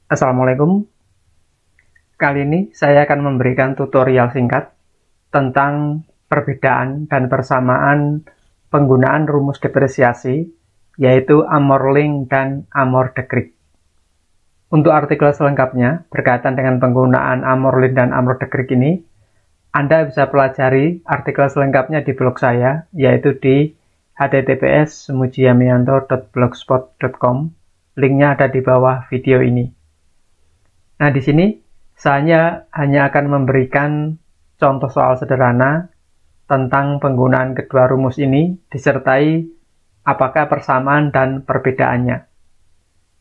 Assalamualaikum. Kali ini saya akan memberikan tutorial singkat tentang perbedaan dan persamaan penggunaan rumus depresiasi, yaitu amorling dan amordekreg. Untuk artikel selengkapnya berkaitan dengan penggunaan amorling dan amordekreg ini, Anda bisa pelajari artikel selengkapnya di blog saya, yaitu di https://mujiamianto.blogspot.com. Linknya ada di bawah video ini. Nah, di sini saya hanya akan memberikan contoh soal sederhana tentang penggunaan kedua rumus ini disertai apakah persamaan dan perbedaannya.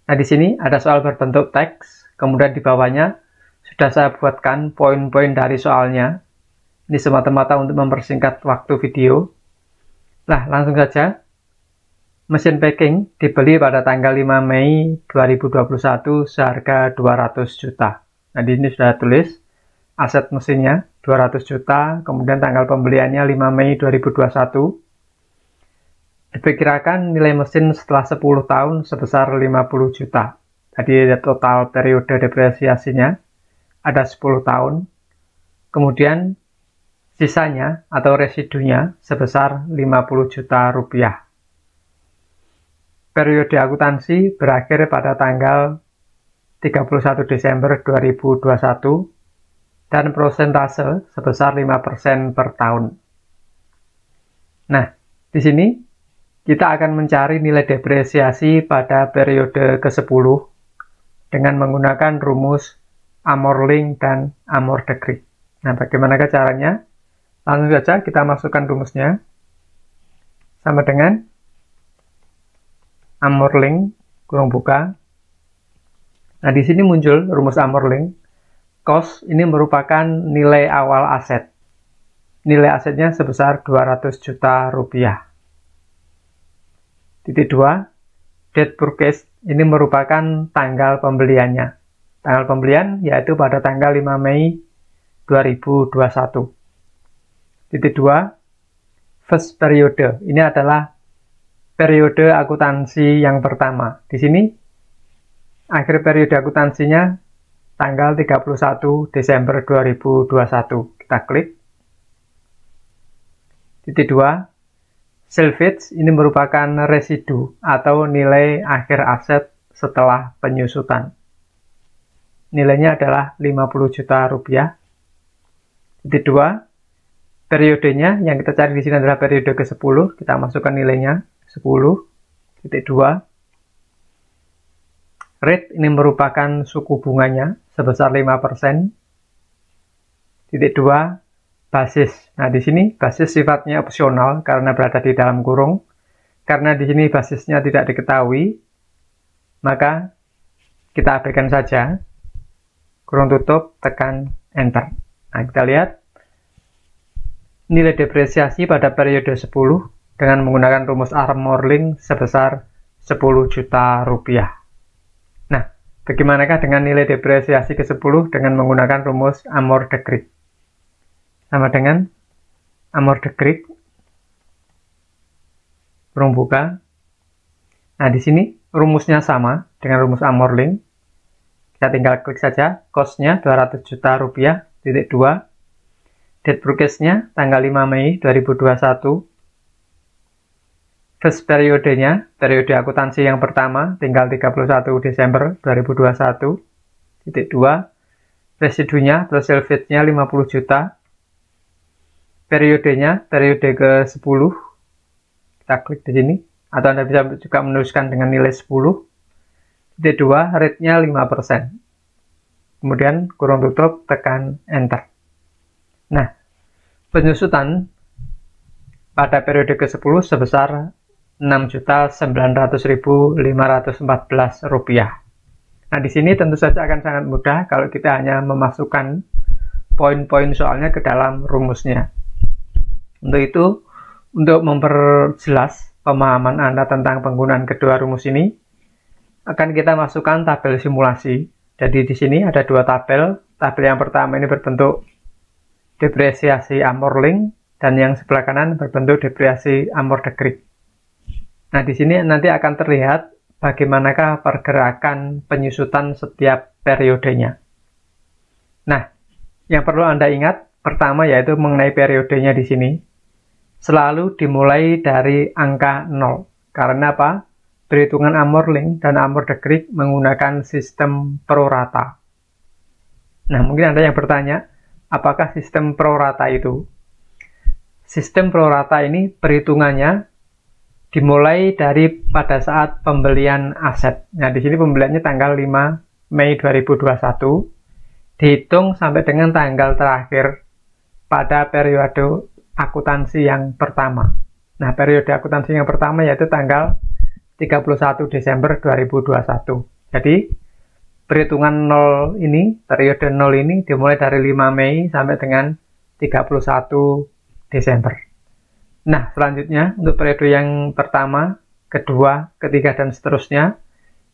Nah, di sini ada soal berbentuk teks, kemudian di bawahnya sudah saya buatkan poin-poin dari soalnya. Ini semata-mata untuk mempersingkat waktu video. Nah, langsung saja. Mesin packing dibeli pada tanggal 5 Mei 2021 seharga 200 juta. Nah, di sini sudah tulis aset mesinnya 200 juta, kemudian tanggal pembeliannya 5 Mei 2021. Diperkirakan nilai mesin setelah 10 tahun sebesar 50 juta. Jadi total periode depresiasinya ada 10 tahun. Kemudian sisanya atau residunya sebesar 50 juta rupiah. Periode akuntansi berakhir pada tanggal 31 Desember 2021 dan persentase sebesar 5% per tahun. Nah, di sini kita akan mencari nilai depresiasi pada periode ke-10 dengan menggunakan rumus amorling dan amordekreg. Nah, bagaimanakah caranya? Langsung saja kita masukkan rumusnya. Sama dengan amorling kurung buka. Nah, di sini muncul rumus amorling. Cost ini merupakan nilai awal aset. Nilai asetnya sebesar 200 juta rupiah. Titik 2, date purchase ini merupakan tanggal pembeliannya. Tanggal pembelian yaitu pada tanggal 5 Mei 2021. Titik 2, first periode ini adalah periode akuntansi yang pertama. Di sini akhir periode akuntansinya tanggal 31 Desember 2021. Kita klik. Titik 2, salvage ini merupakan residu atau nilai akhir aset setelah penyusutan. Nilainya adalah 50 juta rupiah. Titik 2, periodenya yang kita cari di sini adalah periode ke-10. Kita masukkan nilainya 10.2. Rate ini merupakan suku bunganya sebesar 5%. Titik 2, basis. Nah, di sini basis sifatnya opsional karena berada di dalam kurung. Karena di sini basisnya tidak diketahui, maka kita abaikan saja. Kurung tutup, tekan enter. Nah, kita lihat nilai depresiasi pada periode 10 dengan menggunakan rumus amorling sebesar 10 juta rupiah. Nah, bagaimanakah dengan nilai depresiasi ke-10 dengan menggunakan rumus amordekreg? Sama dengan amordekreg, kurung buka. Nah, di sini rumusnya sama dengan rumus amorling. Kita tinggal klik saja, cost-nya 200 juta rupiah, titik 2. Date purchase-nya tanggal 5 Mei 2021. First periodenya, periode akuntansi yang pertama, tinggal 31 Desember 2021. Titik 2, residunya plus salvage-nya 50 juta. Periodenya, periode ke-10. Kita klik di sini. Atau Anda bisa juga menuliskan dengan nilai 10. Titik 2, rate-nya 5%. Kemudian kurung tutup, tekan enter. Nah, penyusutan pada periode ke-10 sebesar 6.900.514 rupiah. Nah, di sini tentu saja akan sangat mudah kalau kita hanya memasukkan poin-poin soalnya ke dalam rumusnya. Untuk itu, untuk memperjelas pemahaman Anda tentang penggunaan kedua rumus ini, akan kita masukkan tabel simulasi. Jadi di sini ada dua tabel. Tabel yang pertama ini berbentuk depresiasi amorling dan yang sebelah kanan berbentuk depresiasi amordekreg. Nah, di sini nanti akan terlihat bagaimanakah pergerakan penyusutan setiap periodenya. Nah, yang perlu Anda ingat, pertama yaitu mengenai periodenya di sini, selalu dimulai dari angka 0. Karena apa? Perhitungan Amorling dan Amor-de-Grieck menggunakan sistem prorata. Nah, mungkin Anda yang bertanya, apakah sistem prorata itu? Sistem prorata ini perhitungannya dimulai dari pada saat pembelian aset. Nah, di sini pembeliannya tanggal 5 Mei 2021, dihitung sampai dengan tanggal terakhir pada periode akuntansi yang pertama. Nah, periode akuntansi yang pertama yaitu tanggal 31 Desember 2021. Jadi, perhitungan 0 ini, periode 0 ini dimulai dari 5 Mei sampai dengan 31 Desember. Nah, selanjutnya untuk periode yang pertama, kedua, ketiga, dan seterusnya,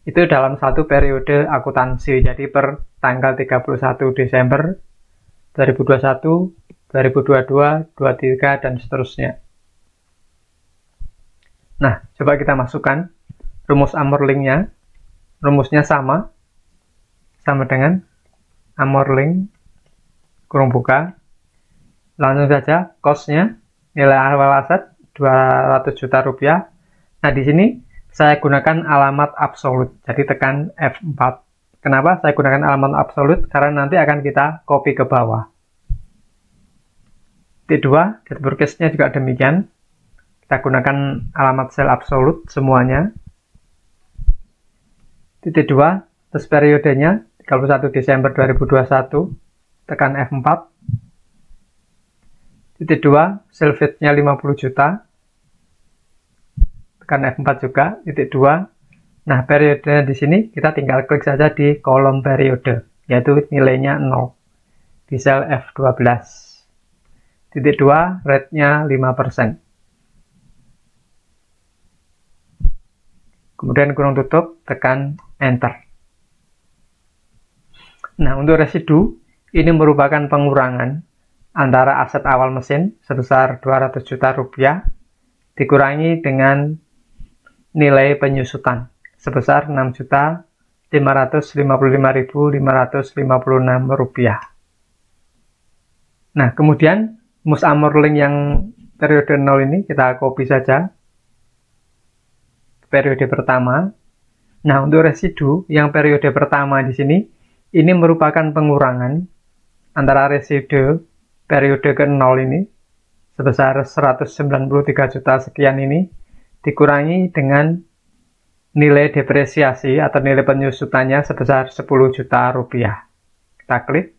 itu dalam satu periode akuntansi. Jadi per tanggal 31 Desember 2021, 2022, 2023, dan seterusnya. Nah, coba kita masukkan rumus Amorling-nya. Rumusnya sama dengan Amorling kurung buka. Langsung saja, cost-nya, nilai awal aset 200 juta rupiah. Nah, di sini saya gunakan alamat absolut, jadi tekan F4. Kenapa saya gunakan alamat absolut? Karena nanti akan kita copy ke bawah. Titik 2, date forecast-nya juga demikian. Kita gunakan alamat sel absolut semuanya. Titik 2, terus periodenya 31 Desember 2021, tekan F4. Titik 2, sell-nya 50 juta, tekan F4 juga. Titik 2, nah periodenya di sini kita tinggal klik saja di kolom periode, yaitu nilainya 0, di sel F12. Titik 2, rate-nya 5%. Kemudian kurung tutup, tekan Enter. Nah, untuk residu, ini merupakan pengurangan antara aset awal mesin sebesar 200 juta rupiah dikurangi dengan nilai penyusutan sebesar 6.555.556 rupiah. Nah, kemudian rumus Amorling yang periode 0 ini kita copy saja periode pertama. Nah, untuk residu yang periode pertama di sini, ini merupakan pengurangan antara residu periode ke-0 ini sebesar 193 juta sekian ini dikurangi dengan nilai depresiasi atau nilai penyusutannya sebesar 10 juta rupiah. Kita klik,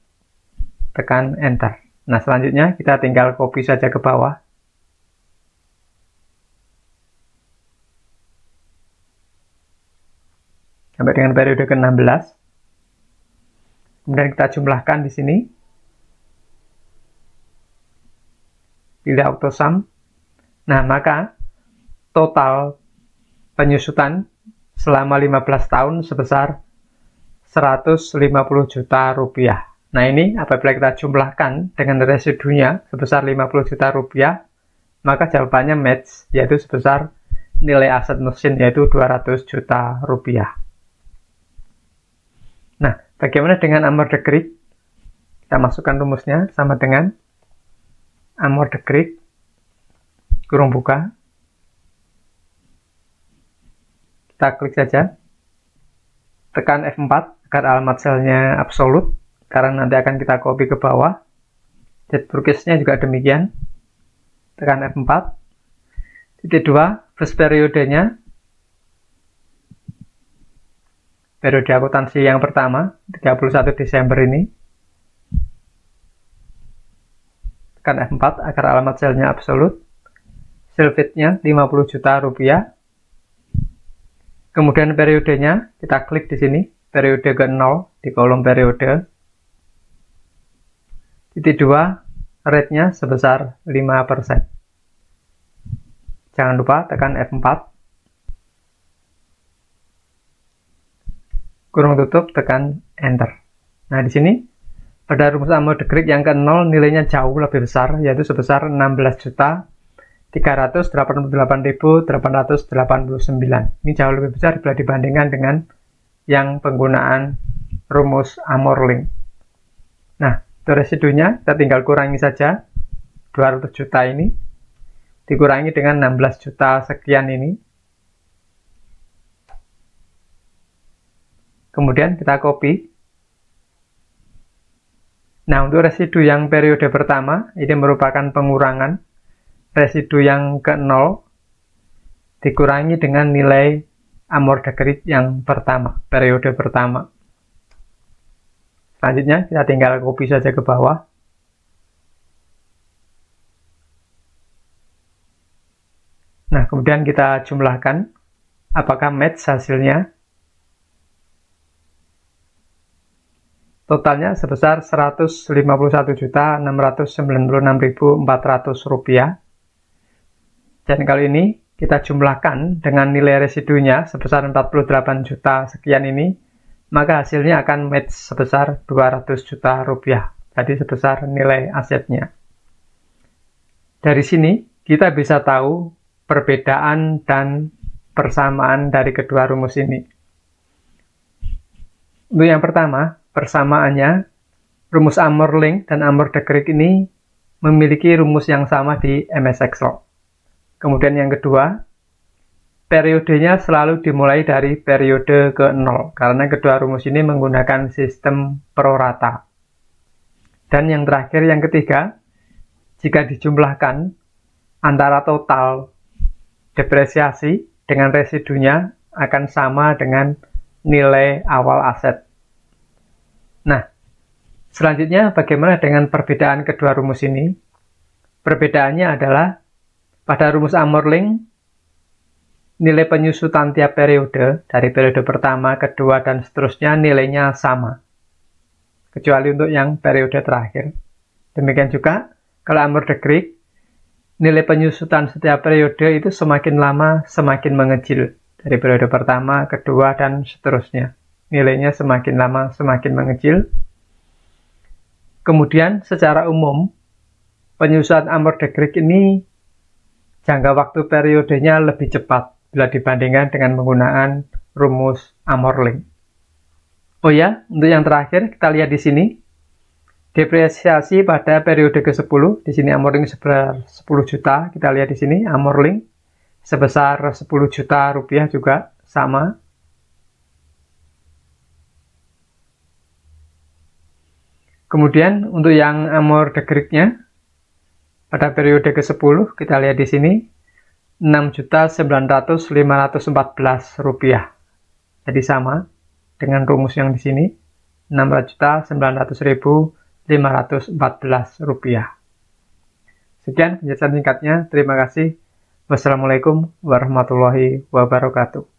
tekan Enter. Nah, selanjutnya kita tinggal copy saja ke bawah. Sampai dengan periode ke-16. Kemudian kita jumlahkan di sini. Pilih auto sum. Nah, maka total penyusutan selama 15 tahun sebesar 150 juta rupiah. Nah, ini apabila kita jumlahkan dengan residunya sebesar 50 juta rupiah, maka jawabannya match, yaitu sebesar nilai aset mesin, yaitu 200 juta rupiah. Nah, bagaimana dengan Amor-de-Grieck? Kita masukkan rumusnya sama dengan Amor-de-Grieck kurung buka. Kita klik saja, tekan F4 agar alamat selnya absolut, karena nanti akan kita copy ke bawah. Date forecast-nya juga demikian, tekan F4. Titik 2, first periodenya, periode akuntansi yang pertama, 31 Desember ini, tekan F4 agar alamat selnya absolut, sell-nya 50 juta rupiah. Kemudian periodenya, kita klik di sini, periode ke-0 di kolom periode. Titik 2, rate-nya sebesar 5%. Jangan lupa tekan F4. Kurung tutup, tekan Enter. Nah, di sini pada rumus Amor-de-Grieck yang ke-0 nilainya jauh lebih besar, yaitu sebesar 16 juta 388.889. Ini jauh lebih besar bila dibandingkan dengan yang penggunaan rumus Amorlink. Nah, itu residunya kita tinggal kurangi saja 200 juta ini dikurangi dengan 16 juta sekian ini. Kemudian kita copy. Nah, untuk residu yang periode pertama, ini merupakan pengurangan. Residu yang ke-0 dikurangi dengan nilai amortagrid yang pertama, periode pertama. Selanjutnya, kita tinggal copy saja ke bawah. Nah, kemudian kita jumlahkan. Apakah match hasilnya? Totalnya sebesar Rp151.696.400. Dan kali ini kita jumlahkan dengan nilai residunya sebesar 48 juta sekian ini, maka hasilnya akan match sebesar 200 juta rupiah. Jadi sebesar nilai asetnya. Dari sini kita bisa tahu perbedaan dan persamaan dari kedua rumus ini. Untuk yang pertama, persamaannya, rumus Amorlink dan Amortagrid ini memiliki rumus yang sama di MS Excel. Kemudian yang kedua, periodenya selalu dimulai dari periode ke-0, karena kedua rumus ini menggunakan sistem prorata. Dan yang terakhir, yang ketiga, jika dijumlahkan antara total depresiasi dengan residunya akan sama dengan nilai awal aset. Nah, selanjutnya bagaimana dengan perbedaan kedua rumus ini? Perbedaannya adalah pada rumus Amorlink, nilai penyusutan tiap periode, dari periode pertama, kedua, dan seterusnya nilainya sama. Kecuali untuk yang periode terakhir. Demikian juga, kalau Amortagrid, nilai penyusutan setiap periode itu semakin lama semakin mengecil. Dari periode pertama, kedua, dan seterusnya. Nilainya semakin lama semakin mengecil. Kemudian, secara umum, penyusutan Amortagrid ini jangka waktu periodenya lebih cepat bila dibandingkan dengan penggunaan rumus Amorlink. Oh ya, untuk yang terakhir kita lihat di sini. Depresiasi pada periode ke-10, di sini Amorlink sebesar 10 juta, kita lihat di sini Amorlink sebesar 10 juta rupiah juga sama. Kemudian untuk yang Amortagridnya pada periode ke-10 kita lihat di sini 6.900.514 rupiah. Jadi sama dengan rumus yang di sini 6.900.514 rupiah. Sekian penjelasan singkatnya. Terima kasih. Wassalamualaikum warahmatullahi wabarakatuh.